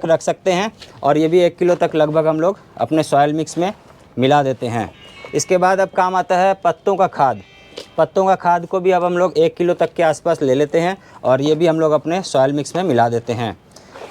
रख सकते हैं। और ये भी 1 किलो तक लगभग हम लोग अपने सॉयल मिक्स में मिला देते हैं। इसके बाद अब काम आता है पत्तों का खाद। पत्तों का खाद को भी अब हम लोग 1 किलो तक के आसपास ले लेते हैं और ये भी हम लोग अपने सॉयल मिक्स में मिला देते हैं।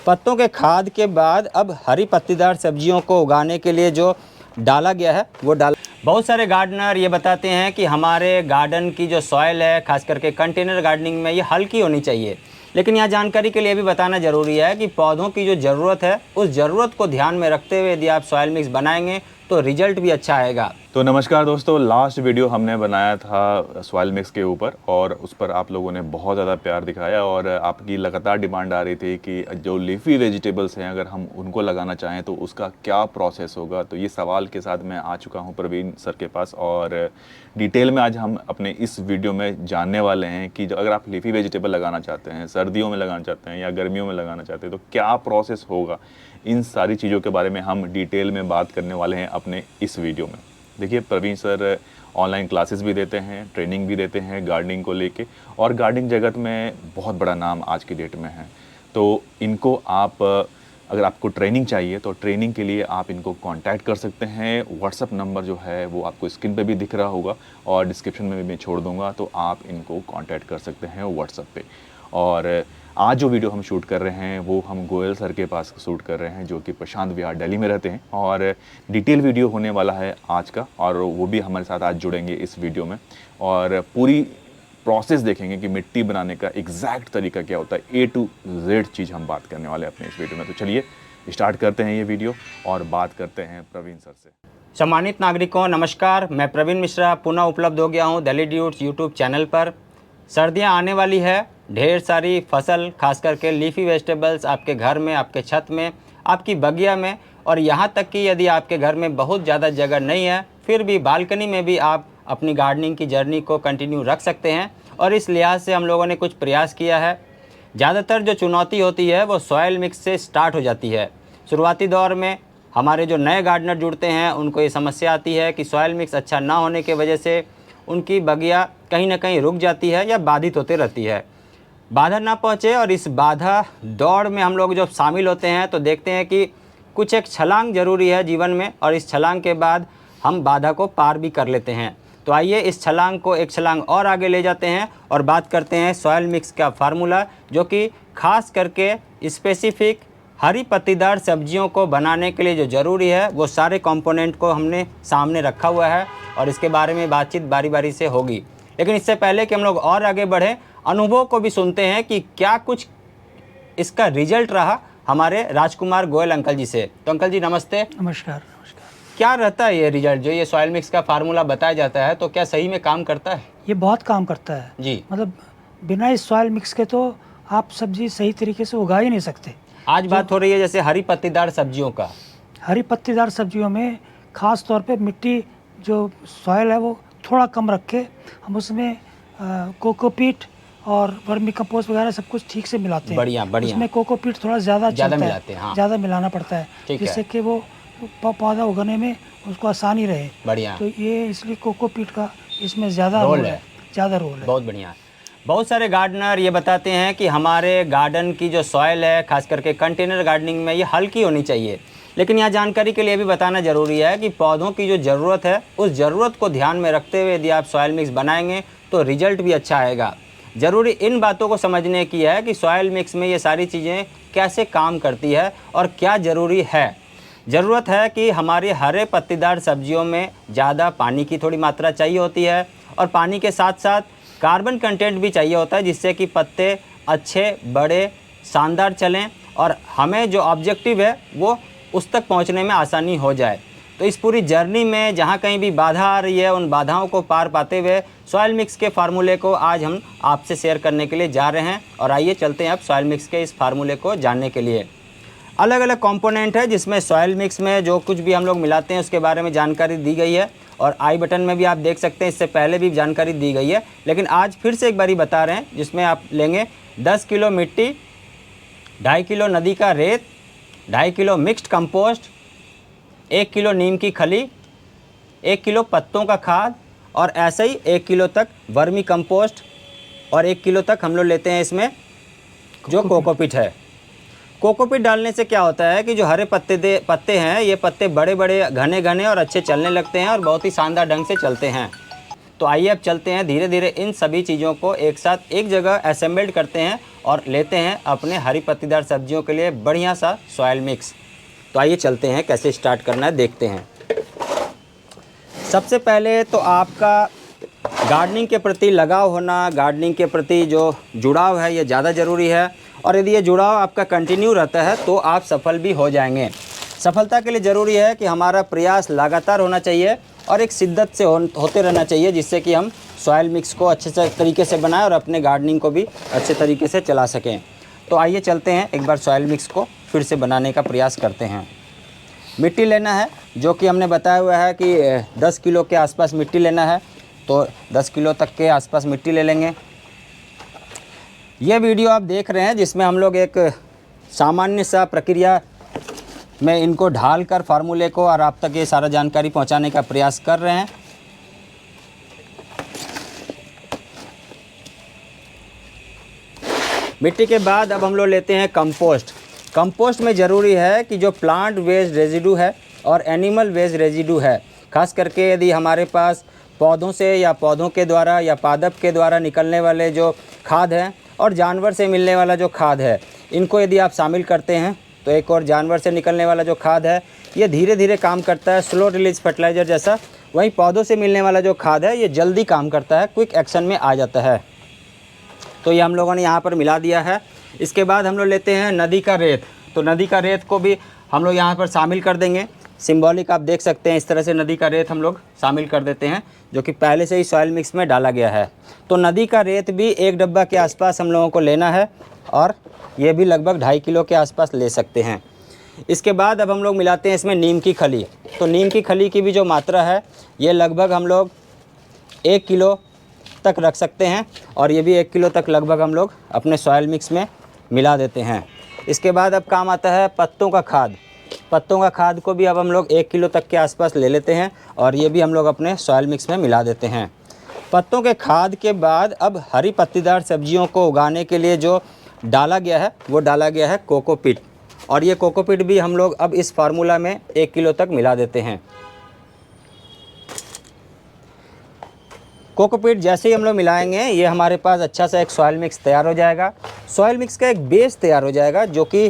पत्तों के खाद के बाद अब हरी पत्तीदार सब्जियों को उगाने के लिए जो डाला गया है वो डाला। बहुत सारे गार्डनर ये बताते हैं कि हमारे गार्डन की जो सॉयल है, खास करके कंटेनर गार्डनिंग में, ये हल्की होनी चाहिए। लेकिन यहाँ जानकारी के लिए भी बताना ज़रूरी है कि पौधों की जो ज़रूरत है उस ज़रूरत को ध्यान में रखते हुए यदि आप सॉयल मिक्स बनाएंगे तो रिजल्ट भी अच्छा आएगा। तो नमस्कार दोस्तों, लास्ट वीडियो हमने बनाया था सॉइल मिक्स के ऊपर और उस पर आप लोगों ने बहुत ज़्यादा प्यार दिखाया और आपकी लगातार डिमांड आ रही थी कि जो लीफी वेजिटेबल्स हैं अगर हम उनको लगाना चाहें तो उसका क्या प्रोसेस होगा। तो ये सवाल के साथ मैं आ चुका हूँ प्रवीण सर के पास और डिटेल में आज हम अपने इस वीडियो में जानने वाले हैं कि अगर आप लीफी वेजिटेबल लगाना चाहते हैं, सर्दियों में लगाना चाहते हैं या गर्मियों में लगाना चाहते हैं तो क्या प्रोसेस होगा। इन सारी चीज़ों के बारे में हम डिटेल में बात करने वाले हैं अपने इस वीडियो में। देखिए, प्रवीण सर ऑनलाइन क्लासेस भी देते हैं, ट्रेनिंग भी देते हैं गार्डनिंग को लेके और गार्डनिंग जगत में बहुत बड़ा नाम आज की डेट में है। तो इनको आप अगर आपको ट्रेनिंग चाहिए तो ट्रेनिंग के लिए आप इनको कांटेक्ट कर सकते हैं। व्हाट्सअप नंबर जो है वो आपको स्क्रीन पे भी दिख रहा होगा और डिस्क्रिप्शन में भी मैं छोड़ दूँगा, तो आप इनको कांटेक्ट कर सकते हैं व्हाट्सअप पे। और आज जो वीडियो हम शूट कर रहे हैं वो हम गोयल सर के पास शूट कर रहे हैं जो कि प्रशांत विहार दिल्ली में रहते हैं और डिटेल वीडियो होने वाला है आज का और वो भी हमारे साथ आज जुड़ेंगे इस वीडियो में और पूरी प्रोसेस देखेंगे कि मिट्टी बनाने का एग्जैक्ट तरीका क्या होता है। A to Z चीज़ हम बात करने वाले हैं अपने इस वीडियो में। तो चलिए स्टार्ट करते हैं ये वीडियो और बात करते हैं प्रवीण सर से। सम्मानित नागरिकों, नमस्कार। मैं प्रवीण मिश्रा पुनः उपलब्ध हो गया हूँ दिल्ली ड्यूट्स यूट्यूब चैनल पर। सर्दियाँ आने वाली है, ढेर सारी फसल खास करके लीफी वेजिटेबल्स आपके घर में, आपके छत में, आपकी बगिया में और यहाँ तक कि यदि आपके घर में बहुत ज़्यादा जगह नहीं है फिर भी बालकनी में भी आप अपनी गार्डनिंग की जर्नी को कंटिन्यू रख सकते हैं। और इस लिहाज से हम लोगों ने कुछ प्रयास किया है। ज़्यादातर जो चुनौती होती है वो सॉयल मिक्स से स्टार्ट हो जाती है। शुरुआती दौर में हमारे जो नए गार्डनर जुड़ते हैं उनको ये समस्या आती है कि सॉयल मिक्स अच्छा ना होने की वजह से उनकी बगिया कहीं ना कहीं रुक जाती है या बाधित होती रहती है, बाधा ना पहुँचे। और इस बाधा दौड़ में हम लोग जब शामिल होते हैं तो देखते हैं कि कुछ एक छलांग ज़रूरी है जीवन में और इस छलांग के बाद हम बाधा को पार भी कर लेते हैं। तो आइए इस छलांग को एक छलांग और आगे ले जाते हैं और बात करते हैं सॉयल मिक्स का फार्मूला, जो कि खास करके स्पेसिफिक हरी पत्तीदार सब्जियों को बनाने के लिए जो ज़रूरी है वो सारे कंपोनेंट को हमने सामने रखा हुआ है और इसके बारे में बातचीत बारी बारी से होगी। लेकिन इससे पहले कि हम लोग और आगे बढ़ें, अनुभव को भी सुनते हैं कि क्या कुछ इसका रिजल्ट रहा हमारे राजकुमार गोयल अंकल जी से। तो अंकल जी नमस्ते। नमस्कार। क्या रहता है ये रिजल्ट जो ये सॉयल मिक्स का फार्मूला बताया जाता है, तो क्या सही में काम करता है? ये बहुत काम करता है जी। मतलब बिना इस सॉइल मिक्स के तो आप सब्जी सही तरीके से उगा ही नहीं सकते। आज बात हो रही है जैसे हरी पत्तीदार सब्जियों का। हरी पत्तीदार सब्जियों में ख़ास तौर पे मिट्टी जो सॉइल है वो थोड़ा कम रख के हम उसमें कोकोपीट और वर्मी कंपोस्ट वगैरह सब कुछ ठीक से मिलाते हैं। बढ़िया बढ़िया। उसमें कोकोपीट थोड़ा ज़्यादा मिलाते हैं, हाँ। ज़्यादा मिलाना पड़ता है जिससे कि वो पौधा उगाने में उसको आसानी रहे। बढ़िया। तो ये इसलिए कोकोपीट का इसमें ज़्यादा रोल है। ज़्यादा रोल है। बहुत बढ़िया। बहुत सारे गार्डनर ये बताते हैं कि हमारे गार्डन की जो सॉयल है, खास करके कंटेनर गार्डनिंग में, ये हल्की होनी चाहिए। लेकिन यहाँ जानकारी के लिए भी बताना ज़रूरी है कि पौधों की जो ज़रूरत है उस ज़रूरत को ध्यान में रखते हुए यदि आप सॉयल मिक्स बनाएंगे तो रिजल्ट भी अच्छा आएगा। ज़रूरी इन बातों को समझने की है कि सॉयल मिक्स में ये सारी चीज़ें कैसे काम करती है और क्या ज़रूरी है। ज़रूरत है कि हमारे हरे पत्तीदार सब्जियों में ज़्यादा पानी की थोड़ी मात्रा चाहिए होती है और पानी के साथ साथ कार्बन कंटेंट भी चाहिए होता है जिससे कि पत्ते अच्छे, बड़े, शानदार चलें और हमें जो ऑब्जेक्टिव है वो उस तक पहुंचने में आसानी हो जाए। तो इस पूरी जर्नी में जहां कहीं भी बाधा आ रही है उन बाधाओं को पार पाते हुए सॉयल मिक्स के फार्मूले को आज हम आपसे शेयर करने के लिए जा रहे हैं। और आइए चलते हैं अब सॉयल मिक्स के इस फार्मूले को जानने के लिए। अलग अलग कंपोनेंट है जिसमें सॉयल मिक्स में जो कुछ भी हम लोग मिलाते हैं उसके बारे में जानकारी दी गई है और आई बटन में भी आप देख सकते हैं, इससे पहले भी जानकारी दी गई है। लेकिन आज फिर से एक बारी बता रहे हैं जिसमें आप लेंगे 10 किलो मिट्टी, 2.5 किलो नदी का रेत, 2.5 किलो मिक्स्ड कंपोस्ट, 1 किलो नीम की खली, 1 किलो पत्तों का खाद और ऐसे ही 1 किलो तक वर्मी कंपोस्ट और 1 किलो तक हम लोग लेते हैं इसमें जो कोकोपीट है। कोकोपीट डालने से क्या होता है कि जो हरे पत्ते हैं, ये पत्ते बड़े बड़े घने घने और अच्छे चलने लगते हैं और बहुत ही शानदार ढंग से चलते हैं। तो आइए अब चलते हैं, धीरे धीरे इन सभी चीज़ों को एक साथ एक जगह असेंबल्ड करते हैं और लेते हैं अपने हरी पत्तीदार सब्जियों के लिए बढ़िया सा सॉयल मिक्स। तो आइए चलते हैं, कैसे स्टार्ट करना है देखते हैं। सबसे पहले तो आपका गार्डनिंग के प्रति लगाव होना, गार्डनिंग के प्रति जो जुड़ाव है ये ज़्यादा ज़रूरी है। और यदि ये जुड़ाव आपका कंटिन्यू रहता है तो आप सफल भी हो जाएंगे। सफलता के लिए ज़रूरी है कि हमारा प्रयास लगातार होना चाहिए और एक शिद्दत से होते रहना चाहिए, जिससे कि हम सॉयल मिक्स को अच्छे से तरीके से बनाएं और अपने गार्डनिंग को भी अच्छे तरीके से चला सकें। तो आइए चलते हैं, एक बार सॉयल मिक्स को फिर से बनाने का प्रयास करते हैं। मिट्टी लेना है, जो कि हमने बताया हुआ है कि 10 किलो के आसपास मिट्टी लेना है, तो 10 किलो तक के आसपास मिट्टी ले लेंगे। ये वीडियो आप देख रहे हैं जिसमें हम लोग एक सामान्य सा प्रक्रिया में इनको ढालकर फार्मूले को और आप तक ये सारा जानकारी पहुंचाने का प्रयास कर रहे हैं। मिट्टी के बाद अब हम लोग लेते हैं कंपोस्ट। कंपोस्ट में ज़रूरी है कि जो प्लांट वेस्ट रेजिडू है और एनिमल वेस्ट रेजिडू है, खास करके यदि हमारे पास पौधों से या पौधों के द्वारा या पादप के द्वारा निकलने वाले जो खाद है और जानवर से मिलने वाला जो खाद है, इनको यदि आप शामिल करते हैं तो एक और जानवर से निकलने वाला जो खाद है ये धीरे धीरे काम करता है, स्लो रिलीज फर्टिलाइज़र जैसा। वहीं पौधों से मिलने वाला जो खाद है ये जल्दी काम करता है, क्विक एक्शन में आ जाता है। तो ये हम लोगों ने यहाँ पर मिला दिया है। इसके बाद हम लोग लेते हैं नदी का रेत। तो नदी का रेत को भी हम लोग यहाँ पर शामिल कर देंगे। सिंबॉलिक आप देख सकते हैं, इस तरह से नदी का रेत हम लोग शामिल कर देते हैं, जो कि पहले से ही सॉइल मिक्स में डाला गया है। तो नदी का रेत भी 1 डब्बा के आसपास हम लोगों को लेना है और ये भी लगभग 2.5 किलो के आसपास ले सकते हैं। इसके बाद अब हम लोग मिलाते हैं इसमें नीम की खली। तो नीम की खली की भी जो मात्रा है ये लगभग हम लोग 1 किलो तक रख सकते हैं और ये भी 1 किलो तक लगभग हम लोग अपने सॉइल मिक्स में मिला देते हैं। इसके बाद अब काम आता है पत्तों का खाद। पत्तों का खाद को भी अब हम लोग 1 किलो तक के आसपास ले लेते हैं और ये भी हम लोग अपने सॉइल मिक्स में मिला देते हैं। पत्तों के खाद के बाद अब हरी पत्तीदार सब्जियों को उगाने के लिए जो डाला गया है वो डाला गया है कोकोपीट, और ये कोकोपीट भी हम लोग अब इस फार्मूला में 1 किलो तक मिला देते हैं। कोकोपीट जैसे ही हम लोग मिलाएंगे ये हमारे पास अच्छा सा एक सॉइल मिक्स तैयार हो जाएगा। सॉइल मिक्स का एक बेस तैयार हो जाएगा जो कि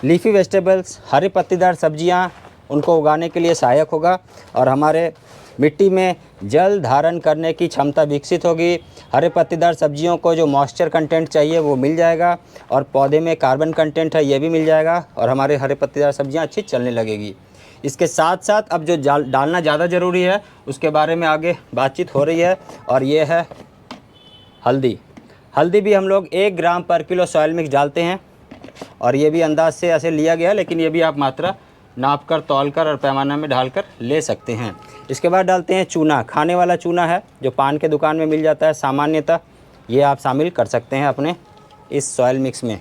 लीफी वेजिटेबल्स, हरी पत्तीदार सब्जियां, उनको उगाने के लिए सहायक होगा और हमारे मिट्टी में जल धारण करने की क्षमता विकसित होगी। हरे पत्तीदार सब्जियों को जो मॉइस्चर कंटेंट चाहिए वो मिल जाएगा और पौधे में कार्बन कंटेंट है ये भी मिल जाएगा और हमारे हरे पत्तीदार सब्जियां अच्छी चलने लगेगी। इसके साथ साथ अब जो डालना ज़्यादा ज़रूरी है उसके बारे में आगे बातचीत हो रही है, और ये है हल्दी। हल्दी भी हम लोग 1 ग्राम पर किलो सॉइल मिक्स डालते हैं और ये भी अंदाज से ऐसे लिया गया, लेकिन ये भी आप मात्रा नाप कर, तौल कर और पैमाना में ढालकर ले सकते हैं। इसके बाद डालते हैं चूना। खाने वाला चूना है जो पान के दुकान में मिल जाता है सामान्यतः, ये आप शामिल कर सकते हैं अपने इस सॉइल मिक्स में।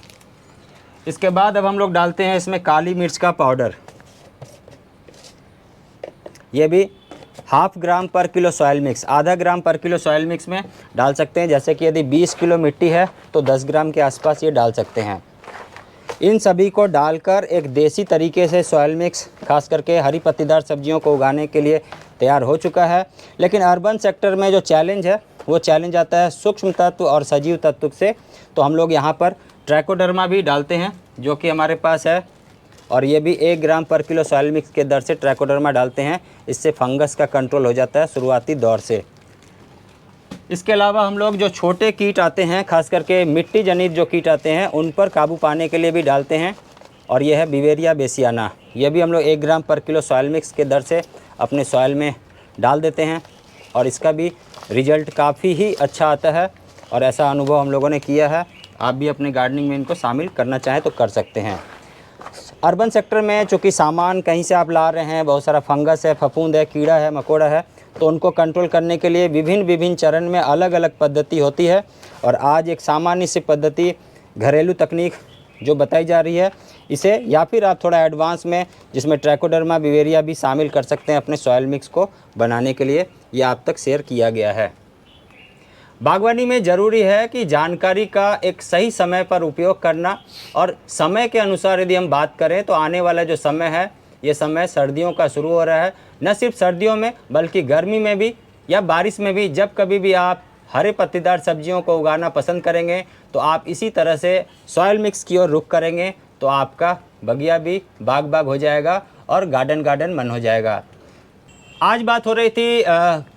इसके बाद अब हम लोग डालते हैं इसमें काली मिर्च का पाउडर। ये भी 1/2 ग्राम पर किलो सॉइल मिक्स, आधा ग्राम पर किलो सॉइल मिक्स में डाल सकते हैं। जैसे कि यदि 20 किलो मिट्टी है तो 10 ग्राम के आसपास ये डाल सकते हैं। इन सभी को डालकर एक देसी तरीके से सॉइल मिक्स खास करके हरी पत्तीदार सब्जियों को उगाने के लिए तैयार हो चुका है। लेकिन अर्बन सेक्टर में जो चैलेंज है वो चैलेंज आता है सूक्ष्म तत्व और सजीव तत्व से। तो हम लोग यहाँ पर ट्राइकोडर्मा भी डालते हैं जो कि हमारे पास है, और ये भी 1 ग्राम पर किलो सॉइल मिक्स के दर से ट्राइकोडर्मा डालते हैं। इससे फंगस का कंट्रोल हो जाता है शुरुआती दौर से। इसके अलावा हम लोग जो छोटे कीट आते हैं, खास करके मिट्टी जनित जो कीट आते हैं, उन पर काबू पाने के लिए भी डालते हैं, और यह है बिवेरिया बेसियाना। यह भी हम लोग 1 ग्राम पर किलो सॉइल मिक्स के दर से अपने सॉइल में डाल देते हैं और इसका भी रिजल्ट काफ़ी ही अच्छा आता है और ऐसा अनुभव हम लोगों ने किया है। आप भी अपने गार्डनिंग में इनको शामिल करना चाहें तो कर सकते हैं। अर्बन सेक्टर में चूँकि सामान कहीं से आप ला रहे हैं, बहुत सारा फंगस है, फफूंद है, कीड़ा है, मकोड़ा है, तो उनको कंट्रोल करने के लिए विभिन्न चरण में अलग अलग पद्धति होती है। और आज एक सामान्य सी पद्धति, घरेलू तकनीक जो बताई जा रही है, इसे या फिर आप थोड़ा एडवांस में जिसमें ट्राइकोडर्मा बिवेरिया भी शामिल कर सकते हैं अपने सॉइल मिक्स को बनाने के लिए, ये आप तक शेयर किया गया है। बागवानी में ज़रूरी है कि जानकारी का एक सही समय पर उपयोग करना, और समय के अनुसार यदि हम बात करें तो आने वाला जो समय है ये समय सर्दियों का शुरू हो रहा है। न सिर्फ सर्दियों में बल्कि गर्मी में भी या बारिश में भी जब कभी भी आप हरे पत्तेदार सब्जियों को उगाना पसंद करेंगे तो आप इसी तरह से सॉइल मिक्स की ओर रुख करेंगे तो आपका बगिया भी बाग बाग हो जाएगा और गार्डन गार्डन मन हो जाएगा। आज बात हो रही थी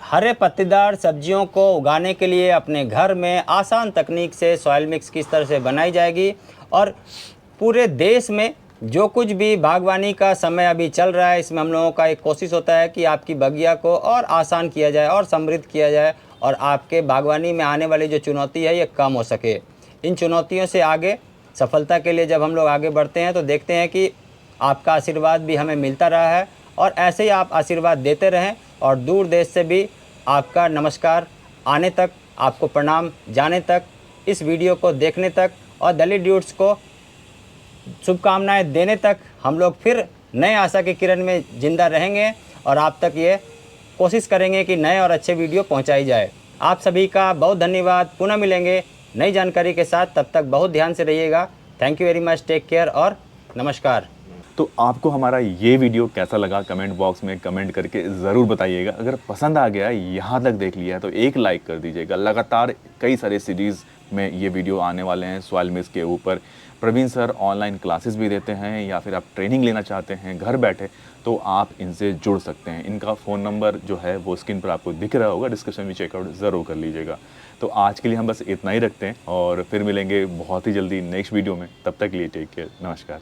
हरे पत्तेदार सब्जियों को उगाने के लिए अपने घर में आसान तकनीक से सॉइल मिक्स किस तरह से बनाई जाएगी, और पूरे देश में जो कुछ भी बागवानी का समय अभी चल रहा है इसमें हम लोगों का एक कोशिश होता है कि आपकी बगिया को और आसान किया जाए और समृद्ध किया जाए और आपके बागवानी में आने वाली जो चुनौती है ये कम हो सके। इन चुनौतियों से आगे सफलता के लिए जब हम लोग आगे बढ़ते हैं तो देखते हैं कि आपका आशीर्वाद भी हमें मिलता रहा है, और ऐसे ही आप आशीर्वाद देते रहें और दूर देश से भी आपका नमस्कार आने तक, आपको प्रणाम जाने तक, इस वीडियो को देखने तक और दलित ड्यूड्स को शुभकामनाएं देने तक हम लोग फिर नए आशा की किरण में ज़िंदा रहेंगे और आप तक ये कोशिश करेंगे कि नए और अच्छे वीडियो पहुंचाई जाए। आप सभी का बहुत धन्यवाद। पुनः मिलेंगे नई जानकारी के साथ, तब तक बहुत ध्यान से रहिएगा। Thank you very much, take care और नमस्कार। तो आपको हमारा ये वीडियो कैसा लगा कमेंट बॉक्स में कमेंट करके ज़रूर बताइएगा। अगर पसंद आ गया, यहाँ तक देख लिया है तो एक लाइक कर दीजिएगा। लगातार कई सारे सीरीज़ में ये वीडियो आने वाले हैं सॉइल मिक्स के ऊपर। प्रवीण सर ऑनलाइन क्लासेस भी देते हैं, या फिर आप ट्रेनिंग लेना चाहते हैं घर बैठे तो आप इनसे जुड़ सकते हैं। इनका फ़ोन नंबर जो है वो स्क्रीन पर आपको दिख रहा होगा, डिस्क्रिप्शन में चेकआउट ज़रूर कर लीजिएगा। तो आज के लिए हम बस इतना ही रखते हैं और फिर मिलेंगे बहुत ही जल्दी नेक्स्ट वीडियो में। तब तक के लिए टेक केयर, नमस्कार।